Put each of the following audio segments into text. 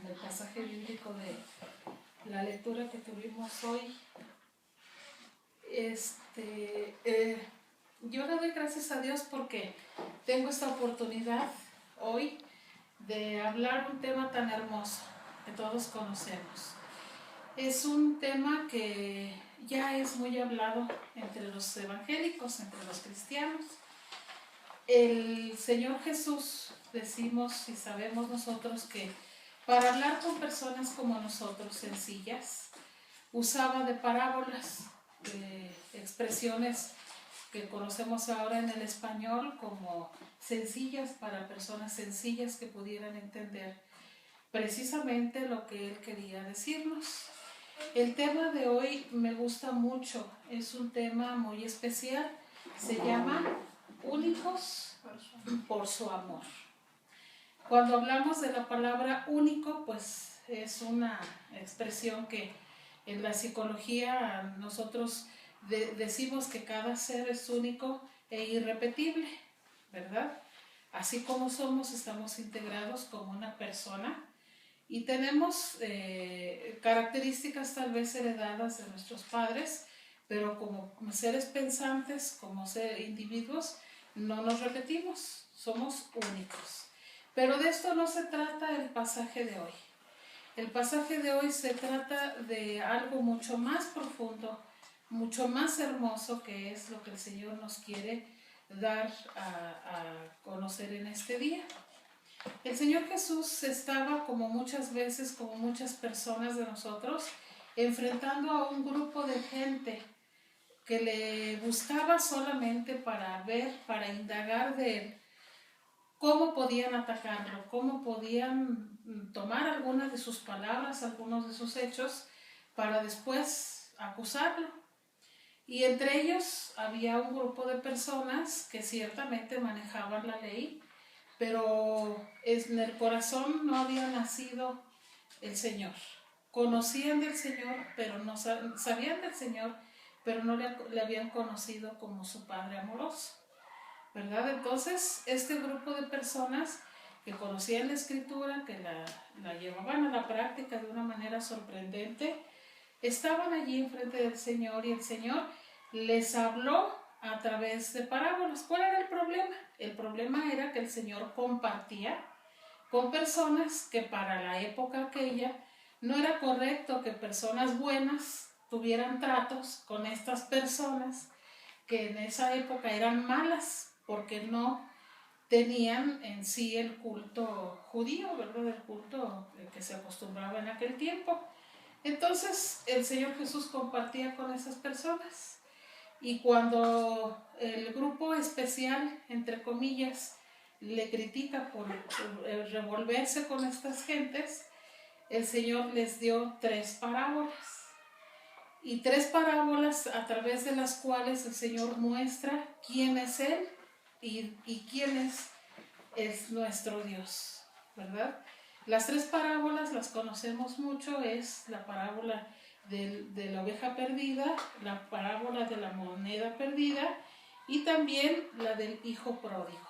del pasaje bíblico de la lectura que tuvimos hoy, yo le doy gracias a Dios porque tengo esta oportunidad hoy de hablar un tema tan hermoso que todos conocemos. Es un tema que ya es muy hablado entre los evangélicos, entre los cristianos. El Señor Jesús, decimos y sabemos nosotros que para hablar con personas como nosotros, sencillas, usaba de parábolas, de expresiones que conocemos ahora en el español como sencillas para personas sencillas que pudieran entender precisamente lo que Él quería decirnos. El tema de hoy me gusta mucho, es un tema muy especial, se llama Únicos por su amor. Cuando hablamos de la palabra único, pues es una expresión que en la psicología nosotros decimos que cada ser es único e irrepetible, ¿verdad? Así como somos, estamos integrados como una persona y tenemos características tal vez heredadas de nuestros padres, pero como seres pensantes, como individuos, no nos repetimos, somos únicos. Pero de esto no se trata el pasaje de hoy. El pasaje de hoy se trata de algo mucho más profundo, mucho más hermoso, que es lo que el Señor nos quiere dar a conocer en este día. El Señor Jesús estaba, como muchas veces, como muchas personas de nosotros, enfrentando a un grupo de gente que le buscaba solamente para ver, para indagar de él, cómo podían atacarlo, cómo podían tomar algunas de sus palabras, algunos de sus hechos, para después acusarlo. Y entre ellos había un grupo de personas que ciertamente manejaban la ley, pero en el corazón no había nacido el Señor. Conocían del Señor, pero no sabían del Señor, pero no le habían conocido como su Padre amoroso, ¿verdad? Entonces, este grupo de personas que conocían la Escritura, que la llevaban a la práctica de una manera sorprendente, estaban allí enfrente del Señor y el Señor les habló a través de parábolas. ¿Cuál era el problema? El problema era que el Señor compartía con personas que para la época aquella no era correcto que personas buenas tuvieran tratos con estas personas que en esa época eran malas porque no tenían en sí el culto judío, ¿verdad? El culto que se acostumbraba en aquel tiempo. Entonces el Señor Jesús compartía con esas personas y cuando el grupo especial, entre comillas, le critica por revolverse con estas gentes, el Señor les dio 3 parábolas. Y 3 parábolas a través de las cuales el Señor muestra quién es Él y quién es nuestro Dios, ¿verdad? Las 3 parábolas las conocemos mucho, es la parábola de la oveja perdida, la parábola de la moneda perdida y también la del hijo pródigo.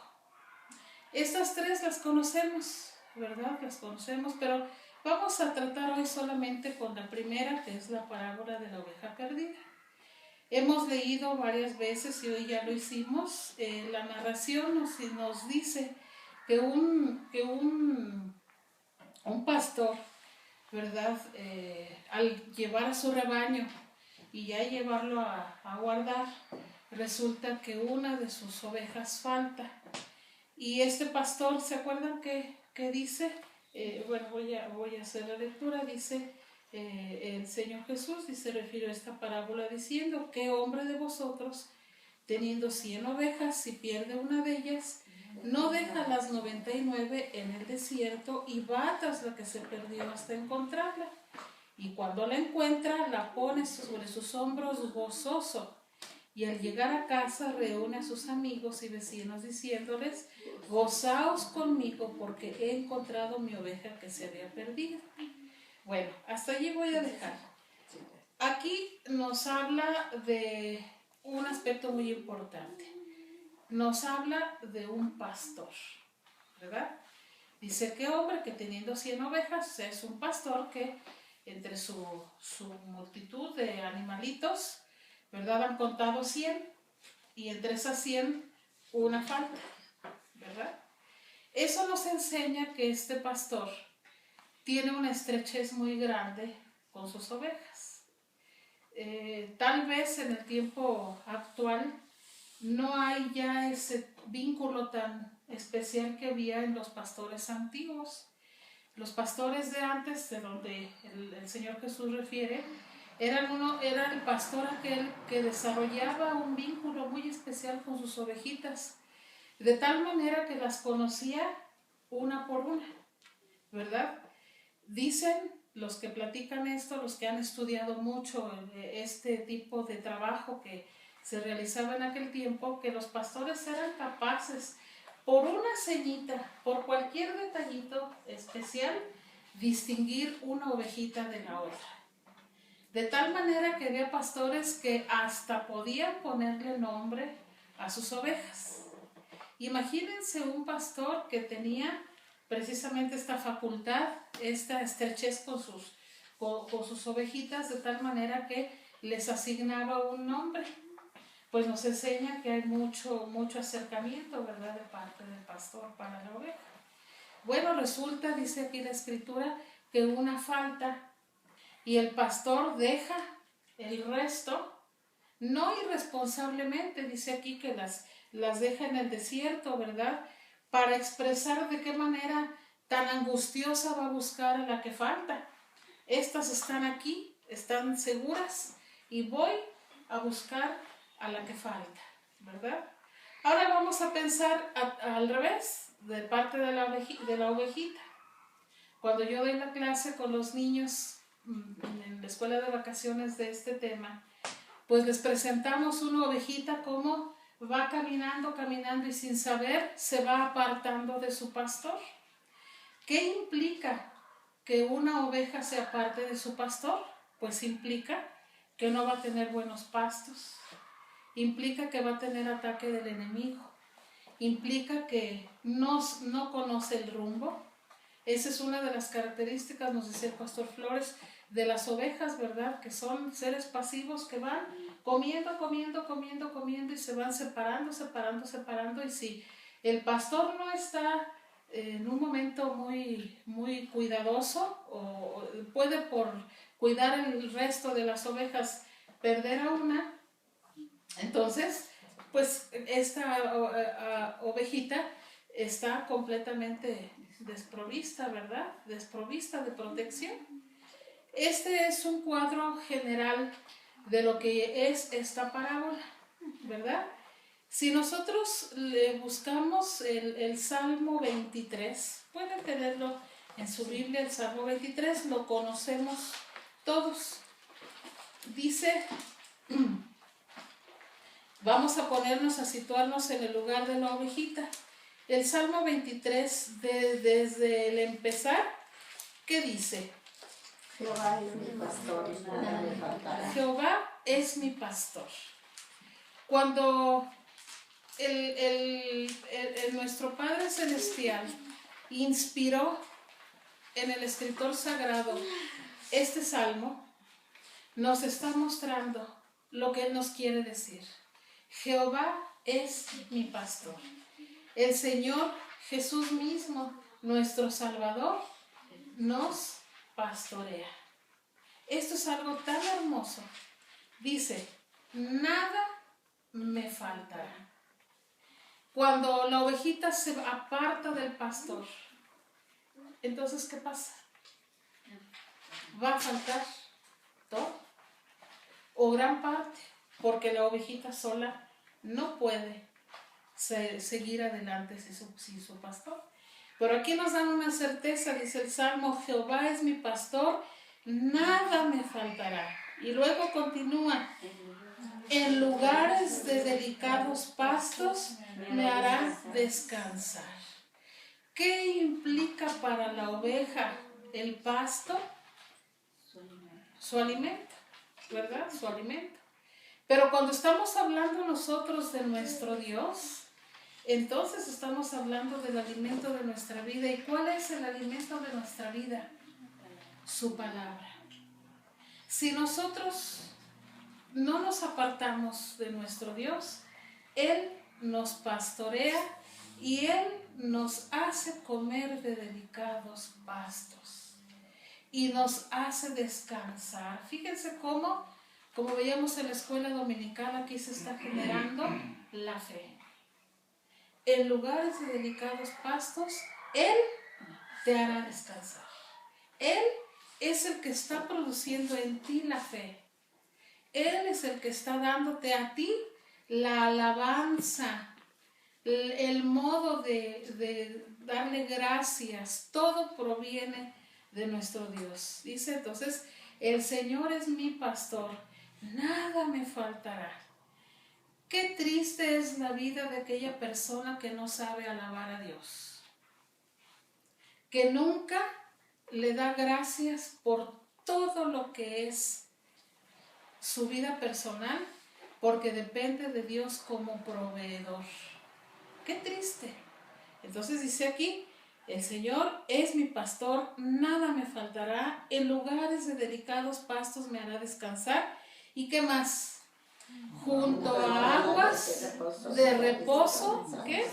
Estas 3 las conocemos, ¿verdad? Las conocemos, pero vamos a tratar hoy solamente con la primera, que es la parábola de la oveja perdida. Hemos leído varias veces y hoy ya lo hicimos, la narración nos dice que un pastor, ¿verdad? Al llevar a su rebaño y ya llevarlo a guardar, resulta que una de sus ovejas falta. Y este pastor, ¿se acuerdan qué dice? Bueno, voy a hacer la lectura. Dice el Señor Jesús, se refirió a esta parábola diciendo: ¿qué hombre de vosotros, teniendo 100 ovejas, si pierde una de ellas, no deja las 99 en el desierto y va tras la que se perdió hasta encontrarla? Y cuando la encuentra, la pone sobre sus hombros gozoso. Y al llegar a casa reúne a sus amigos y vecinos diciéndoles: gozaos conmigo porque he encontrado mi oveja que se había perdido. Bueno, hasta allí voy a dejar. Aquí nos habla de un aspecto muy importante. Nos habla de un pastor, ¿verdad? Dice que hombre que teniendo 100 ovejas es un pastor que entre su multitud de animalitos, ¿verdad? Han contado 100 y entre esas 100 una falta, ¿verdad? Eso nos enseña que este pastor tiene una estrechez muy grande con sus ovejas. Tal vez en el tiempo actual no hay ya ese vínculo tan especial que había en los pastores antiguos. Los pastores de antes, de donde el Señor Jesús refiere, era el pastor aquel que desarrollaba un vínculo muy especial con sus ovejitas, de tal manera que las conocía una por una, ¿verdad? Dicen los que platican esto, los que han estudiado mucho este tipo de trabajo que se realizaba en aquel tiempo, que los pastores eran capaces, por una ceñita, por cualquier detallito especial, distinguir una ovejita de la otra. De tal manera que había pastores que hasta podían ponerle nombre a sus ovejas. Imagínense un pastor que tenía precisamente esta facultad, esta estrechez con sus ovejitas, de tal manera que les asignaba un nombre. Pues nos enseña que hay mucho acercamiento, ¿verdad?, de parte del pastor para la oveja. Bueno, resulta, dice aquí la Escritura, que una falta y el pastor deja el resto, no irresponsablemente, dice aquí que las deja en el desierto, ¿verdad?, para expresar de qué manera tan angustiosa va a buscar a la que falta. Estas están aquí, están seguras y voy a buscar a la que falta, ¿verdad? Ahora vamos a pensar al revés, de parte de la ovejita. Cuando yo doy la clase con los niños en la escuela de vacaciones de este tema, pues les presentamos una ovejita como va caminando y sin saber se va apartando de su pastor. ¿Qué implica que una oveja se aparte de su pastor? Pues implica que no va a tener buenos pastos, implica que va a tener ataque del enemigo, implica que no conoce el rumbo. Esa es una de las características, nos decía el pastor Flores, de las ovejas, ¿verdad? Que son seres pasivos que van comiendo y se van separando. Y si el pastor no está en un momento muy cuidadoso o puede por cuidar el resto de las ovejas perder a una, entonces pues esta ovejita está completamente desprovista, ¿verdad? Desprovista de protección. Este es un cuadro general de lo que es esta parábola, ¿verdad? Si nosotros le buscamos el Salmo 23, pueden tenerlo en su Biblia, el Salmo 23, lo conocemos todos. Dice, vamos a ponernos a situarnos en el lugar de la ovejita. El Salmo 23, desde el empezar, ¿qué dice? Jehová es mi pastor y nada me faltará. Jehová es mi pastor. Cuando nuestro Padre Celestial inspiró en el escritor sagrado este salmo, nos está mostrando lo que Él nos quiere decir. Jehová es mi pastor. El Señor Jesús mismo, nuestro Salvador, nos pastorea. Esto es algo tan hermoso. Dice, nada me faltará. Cuando la ovejita se aparta del pastor, entonces ¿qué pasa? Va a faltar todo o gran parte, porque la ovejita sola no puede seguir adelante sin su pastor. Pero aquí nos dan una certeza, dice el Salmo, Jehová es mi pastor, nada me faltará. Y luego continúa, en lugares de delicados pastos me hará descansar. ¿Qué implica para la oveja el pasto? Su alimento, ¿verdad? Su alimento. Pero cuando estamos hablando nosotros de nuestro Dios, Entonces estamos hablando del alimento de nuestra vida. ¿Y cuál es el alimento de nuestra vida? Su palabra. Si nosotros no nos apartamos de nuestro Dios, Él nos pastorea y Él nos hace comer de delicados pastos y nos hace descansar. Fíjense cómo, como veíamos en la escuela dominical, aquí se está generando la fe. En lugares de delicados pastos, Él te hará descansar. Él es el que está produciendo en ti la fe. Él es el que está dándote a ti la alabanza, el modo de darle gracias. Todo proviene de nuestro Dios. Dice entonces, el Señor es mi pastor, nada me faltará. Qué triste es la vida de aquella persona que no sabe alabar a Dios, que nunca le da gracias por todo lo que es su vida personal, porque depende de Dios como proveedor. Qué triste. Entonces dice aquí, el Señor es mi pastor, nada me faltará, en lugares de delicados pastos me hará descansar. ¿Y qué más? Junto a aguas de reposo, ¿qué?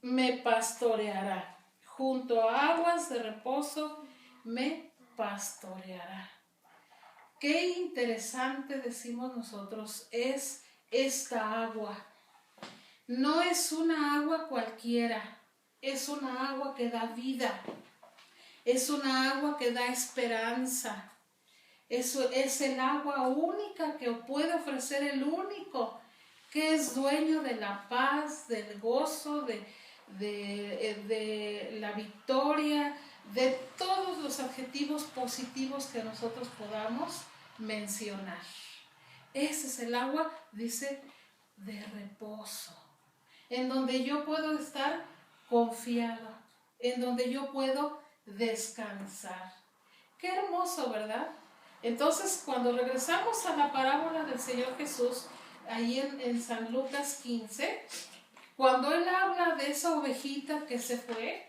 Me pastoreará. Junto a aguas de reposo me pastoreará. Qué interesante, decimos nosotros, es esta agua. No es una agua cualquiera, es una agua que da vida, es una agua que da esperanza. Eso es el agua única que puede ofrecer el único que es dueño de la paz, del gozo, de la victoria, de todos los adjetivos positivos que nosotros podamos mencionar. Ese es el agua, dice, de reposo, en donde yo puedo estar confiado, en donde yo puedo descansar. Qué hermoso, ¿verdad? Entonces, cuando regresamos a la parábola del Señor Jesús, ahí en San Lucas 15, cuando Él habla de esa ovejita que se fue,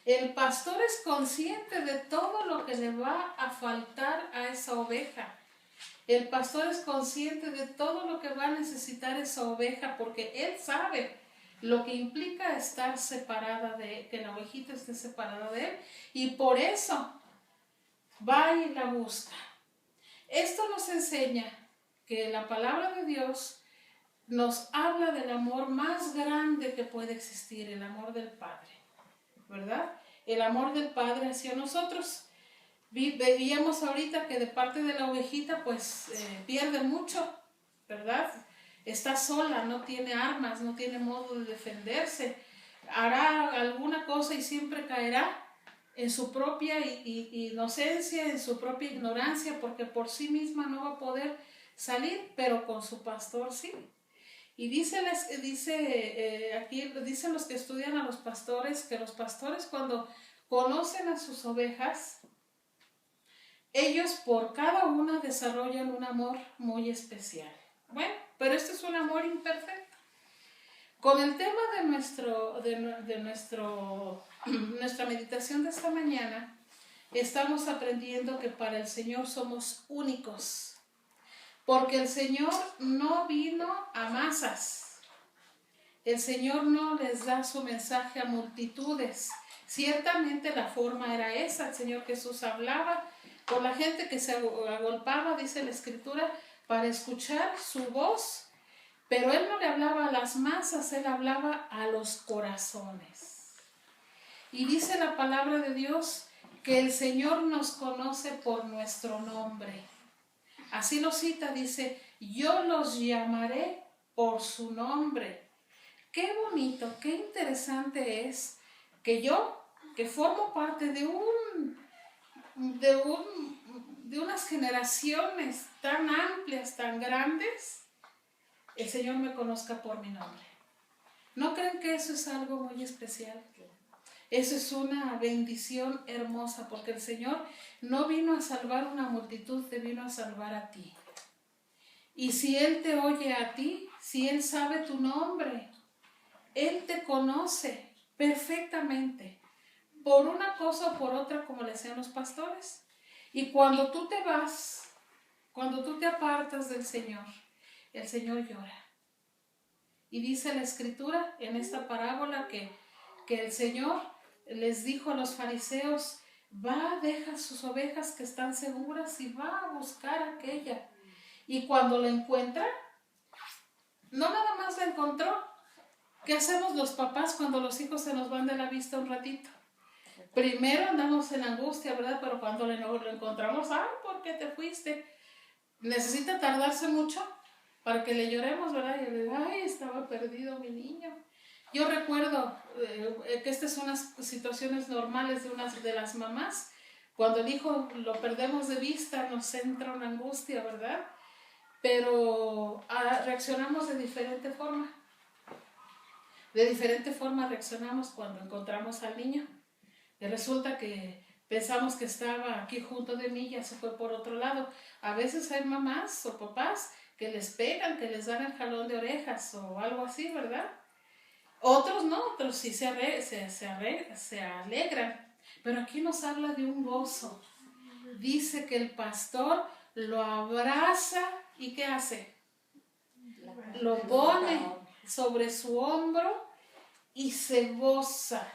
el pastor es consciente de todo lo que le va a faltar a esa oveja. El pastor es consciente de todo lo que va a necesitar esa oveja, porque Él sabe lo que implica estar separada de Él, que la ovejita esté separada de Él, y por eso va y la busca. Esto nos enseña que la palabra de Dios nos habla del amor más grande que puede existir, el amor del Padre, ¿verdad? El amor del Padre hacia nosotros. Veíamos ahorita que de parte de la ovejita pues pierde mucho, ¿verdad? Está sola, no tiene armas, no tiene modo de defenderse, hará alguna cosa y siempre caerá en su propia inocencia, en su propia ignorancia, porque por sí misma no va a poder salir, pero con su pastor sí. Y aquí dicen los que estudian a los pastores, que los pastores cuando conocen a sus ovejas, ellos por cada una desarrollan un amor muy especial. Bueno, pero este es un amor imperfecto. Con el tema de nuestra meditación de esta mañana, estamos aprendiendo que para el Señor somos únicos, porque el Señor no vino a masas. El Señor no les da su mensaje a multitudes. Ciertamente la forma era esa. El Señor Jesús hablaba con la gente que se agolpaba, dice la Escritura, para escuchar su voz. Pero Él no le hablaba a las masas, Él hablaba a los corazones. Y dice la palabra de Dios que el Señor nos conoce por nuestro nombre. Así lo cita, dice, yo los llamaré por su nombre. Qué bonito, qué interesante es que yo, que formo parte de unas generaciones tan amplias, tan grandes, el Señor me conozca por mi nombre. ¿No creen que eso es algo muy especial? Eso es una bendición hermosa, porque el Señor no vino a salvar una multitud, te vino a salvar a ti. Y si Él te oye a ti, si Él sabe tu nombre, Él te conoce perfectamente, por una cosa o por otra, como le decían los pastores. Y cuando tú te vas, cuando tú te apartas del Señor, el Señor llora. Y dice la Escritura en esta parábola que el Señor les dijo a los fariseos, deja sus ovejas que están seguras y va a buscar aquella. Y cuando la encuentra, no nada más la encontró. ¿Qué hacemos los papás cuando los hijos se nos van de la vista un ratito? Primero andamos en angustia, ¿verdad? Pero cuando lo encontramos, ¿por qué te fuiste? Necesita tardarse mucho para que le lloremos, ¿verdad? Y le estaba perdido mi niño. Yo recuerdo que estas son unas situaciones normales de unas de las mamás. Cuando el hijo lo perdemos de vista, nos entra una angustia, ¿verdad? Pero reaccionamos de diferente forma. De diferente forma reaccionamos cuando encontramos al niño. Y resulta que pensamos que estaba aquí junto de mí y ya se fue por otro lado. A veces hay mamás o papás que les pegan, que les dan el jalón de orejas o algo así, ¿verdad? Otros no, otros sí se alegran. Pero aquí nos habla de un gozo. Dice que el pastor lo abraza y ¿qué hace? Lo pone sobre su hombro y se goza.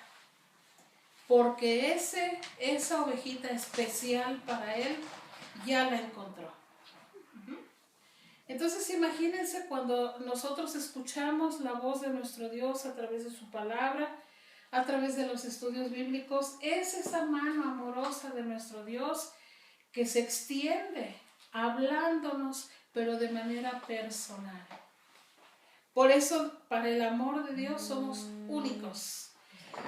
Porque esa ovejita especial para él ya la encontró. Entonces imagínense cuando nosotros escuchamos la voz de nuestro Dios a través de su palabra, a través de los estudios bíblicos, es esa mano amorosa de nuestro Dios que se extiende hablándonos, pero de manera personal. Por eso, para el amor de Dios somos únicos.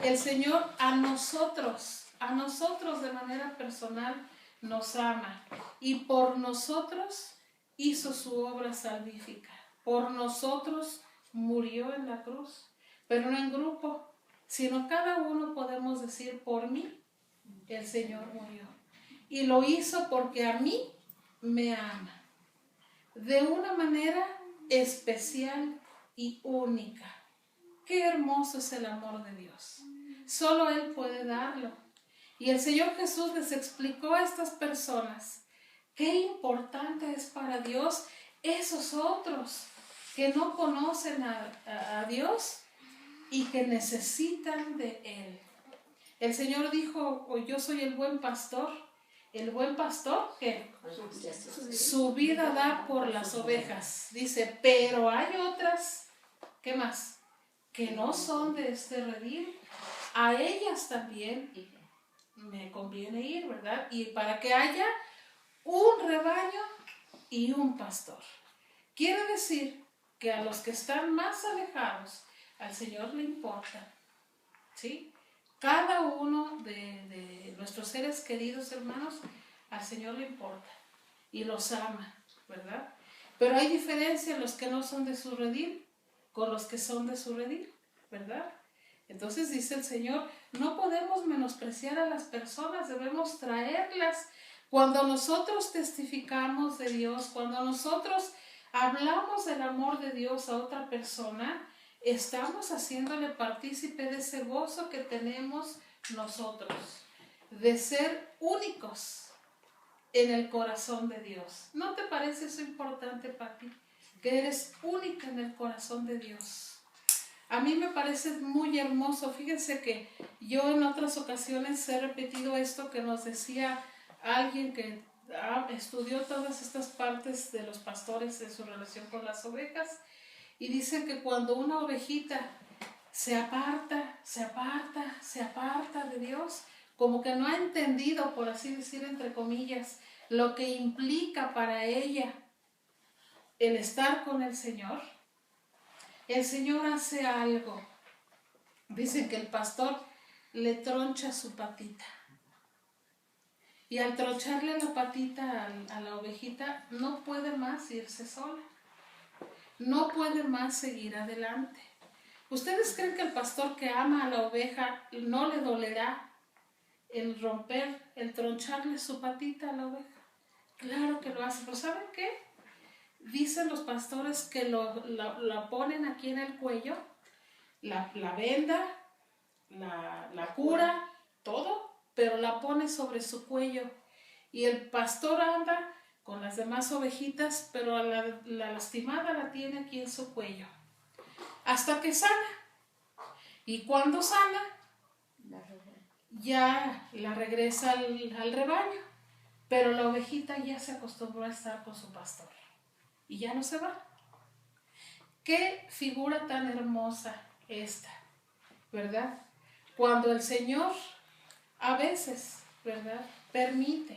El Señor a nosotros de manera personal nos ama y por nosotros hizo su obra salvífica. Por nosotros murió en la cruz, pero no en grupo, sino cada uno podemos decir, por mí el Señor murió. Y lo hizo porque a mí me ama, de una manera especial y única. Qué hermoso es el amor de Dios. Solo Él puede darlo. Y el Señor Jesús les explicó a estas personas qué importante es para Dios esos otros que no conocen a Dios y que necesitan de Él. El Señor dijo, yo soy el buen pastor. El buen pastor que su vida da por las ovejas. Dice, pero hay otras, ¿qué más? Que no son de este redil. A ellas también me conviene ir, ¿verdad? Y para que haya un rebaño y un pastor. Quiere decir que a los que están más alejados, al Señor le importa, ¿sí? Cada uno de nuestros seres queridos, hermanos, al Señor le importa y los ama, ¿verdad? Pero hay diferencia en los que no son de su redil con los que son de su redil, ¿verdad? Entonces dice el Señor, no podemos menospreciar a las personas, debemos traerlas. Cuando nosotros testificamos de Dios, cuando nosotros hablamos del amor de Dios a otra persona, estamos haciéndole partícipe de ese gozo que tenemos nosotros, de ser únicos en el corazón de Dios. ¿No te parece eso importante, papi? Que eres única en el corazón de Dios. A mí me parece muy hermoso. Fíjense que yo en otras ocasiones he repetido esto que nos decía alguien que estudió todas estas partes de los pastores en su relación con las ovejas, y dice que cuando una ovejita se aparta de Dios, como que no ha entendido, por así decir, entre comillas, lo que implica para ella el estar con el Señor hace algo. Dicen que el pastor le troncha su patita. Y al troncharle la patita a la ovejita, no puede más irse sola. No puede más seguir adelante. ¿Ustedes creen que el pastor que ama a la oveja no le dolerá el troncharle su patita a la oveja? Claro que lo hace. ¿Pero saben qué? Dicen los pastores que la ponen aquí en el cuello la venda, la cura, todo, pero la pone sobre su cuello. Y el pastor anda con las demás ovejitas, pero la lastimada la tiene aquí en su cuello. Hasta que sana. Y cuando sana, ya la regresa al rebaño. Pero la ovejita ya se acostumbró a estar con su pastor. Y ya no se va. Qué figura tan hermosa esta, ¿verdad? Cuando el Señor a veces, ¿verdad?, permite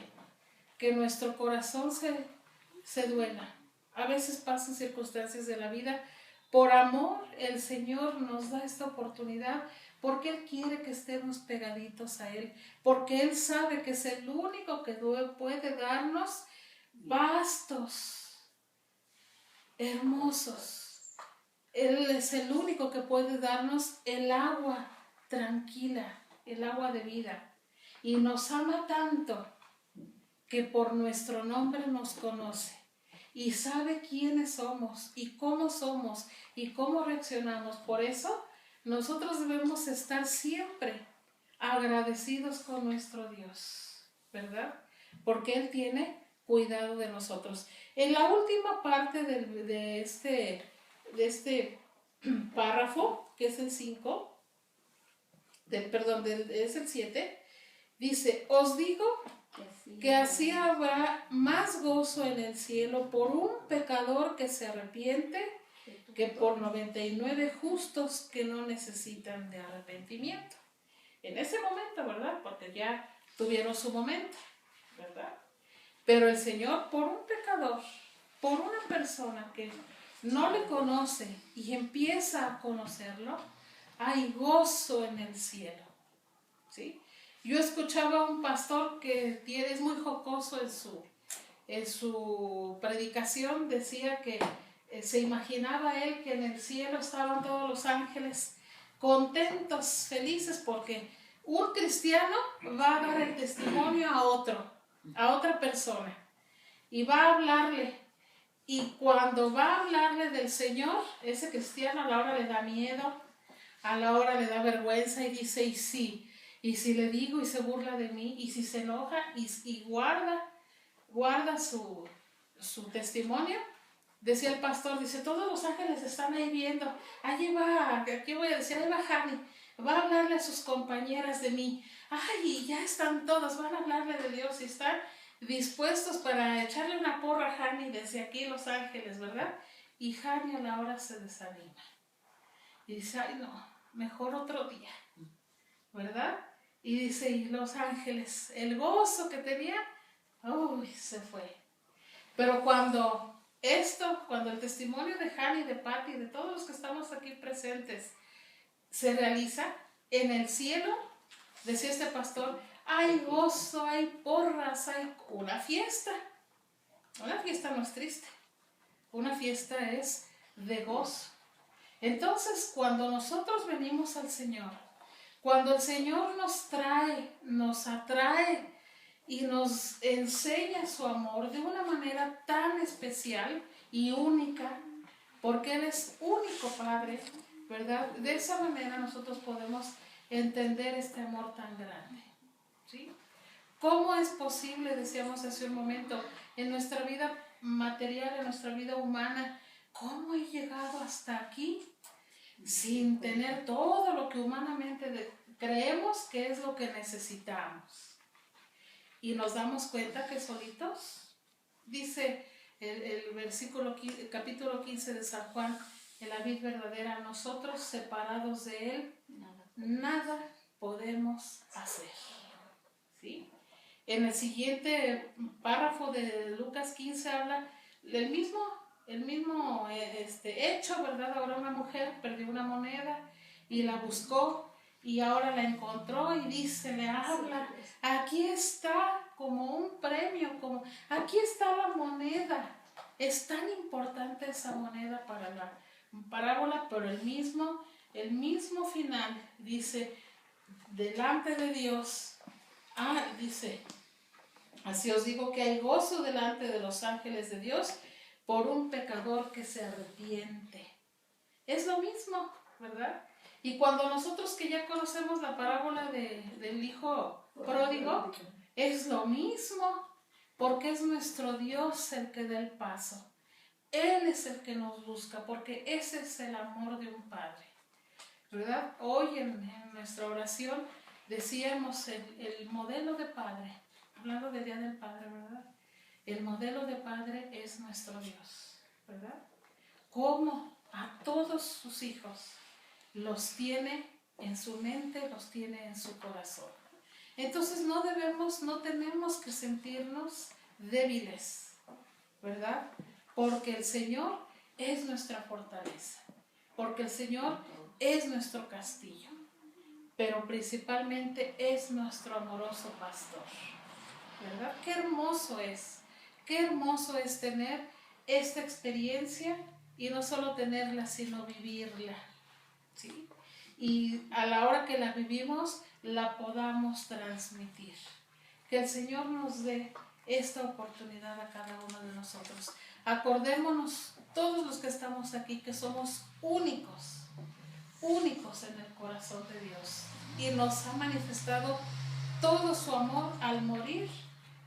que nuestro corazón se duela. A veces pasan circunstancias de la vida. Por amor, el Señor nos da esta oportunidad porque Él quiere que estemos pegaditos a Él, porque Él sabe que es el único que puede darnos pastos hermosos. Él es el único que puede darnos el agua tranquila, el agua de vida. Y nos ama tanto que por nuestro nombre nos conoce y sabe quiénes somos y cómo reaccionamos. Por eso nosotros debemos estar siempre agradecidos con nuestro Dios, ¿verdad? Porque Él tiene cuidado de nosotros. En la última parte de este párrafo, que es el 5, es el 7, dice: os digo que así habrá más gozo en el cielo por un pecador que se arrepiente que por 99 justos que no necesitan de arrepentimiento. En ese momento, ¿verdad? Porque ya tuvieron su momento, ¿verdad? Pero el Señor, por un pecador, por una persona que no le conoce y empieza a conocerlo, hay gozo en el cielo, ¿sí? Yo escuchaba a un pastor que es muy jocoso en su predicación. Decía que se imaginaba él que en el cielo estaban todos los ángeles contentos, felices, porque un cristiano va a dar el testimonio a otra persona, y va a hablarle. Y cuando va a hablarle del Señor, ese cristiano a la hora le da miedo, a la hora le da vergüenza y dice: y sí. Y si le digo y se burla de mí, y si se enoja y guarda su testimonio. Decía el pastor, dice: todos los ángeles están ahí viendo. Allí va, ¿qué voy a decir? Ahí va Jani, va a hablarle a sus compañeras de mí. Ay, ya están todos, van a hablarle de Dios y están dispuestos para echarle una porra a Jani desde aquí los ángeles, ¿verdad? Y Jani a la hora se desanima. Y dice: ay no, mejor otro día, ¿verdad? Y dice: y los ángeles, el gozo que tenían, uy, se fue. Pero cuando el testimonio de Jani, de Patti, de todos los que estamos aquí presentes, se realiza en el cielo, decía este pastor, hay gozo, hay porras, hay una fiesta. Una fiesta no es triste, una fiesta es de gozo. Entonces, cuando nosotros venimos al Señor, cuando el Señor nos atrae y nos enseña su amor de una manera tan especial y única, porque Él es único Padre, ¿verdad? De esa manera nosotros podemos entender este amor tan grande, ¿sí? ¿Cómo es posible, decíamos hace un momento, en nuestra vida material, en nuestra vida humana, cómo he llegado hasta aquí sin tener todo lo que humanamente creemos que es lo que necesitamos? Y nos damos cuenta que solitos, dice el capítulo 15 de San Juan, en la vid verdadera, nosotros separados de Él, nada podemos hacer, ¿sí? En el siguiente párrafo de Lucas 15 habla del mismo hecho, ¿verdad? Ahora una mujer perdió una moneda y la buscó y ahora la encontró y dice, le habla, aquí está como un premio, como aquí está la moneda. Es tan importante esa moneda para la parábola, pero el mismo final dice, delante de Dios, dice, así os digo que hay gozo delante de los ángeles de Dios por un pecador que se arrepiente. Es lo mismo, ¿verdad? Y cuando nosotros que ya conocemos la parábola del hijo pródigo, es lo mismo, porque es nuestro Dios el que da el paso. Él es el que nos busca, porque ese es el amor de un padre, ¿verdad? Hoy en nuestra oración decíamos el modelo de padre, hablando del Día del Padre, ¿verdad? El modelo de padre es nuestro Dios, ¿verdad? Cómo a todos sus hijos los tiene en su mente, los tiene en su corazón. Entonces no tenemos que sentirnos débiles, ¿verdad? Porque el Señor es nuestra fortaleza, porque el Señor es nuestro castillo, pero principalmente es nuestro amoroso pastor, ¿verdad? Qué hermoso es tener esta experiencia y no solo tenerla, sino vivirla, ¿sí? Y a la hora que la vivimos, la podamos transmitir. Que el Señor nos dé esta oportunidad a cada uno de nosotros. Acordémonos, todos los que estamos aquí, que somos únicos en el corazón de Dios. Y nos ha manifestado todo su amor al morir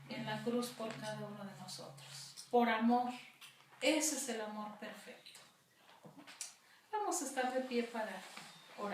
en la cruz por cada uno de nosotros. Por amor. Ese es el amor perfecto. Vamos a estar de pie para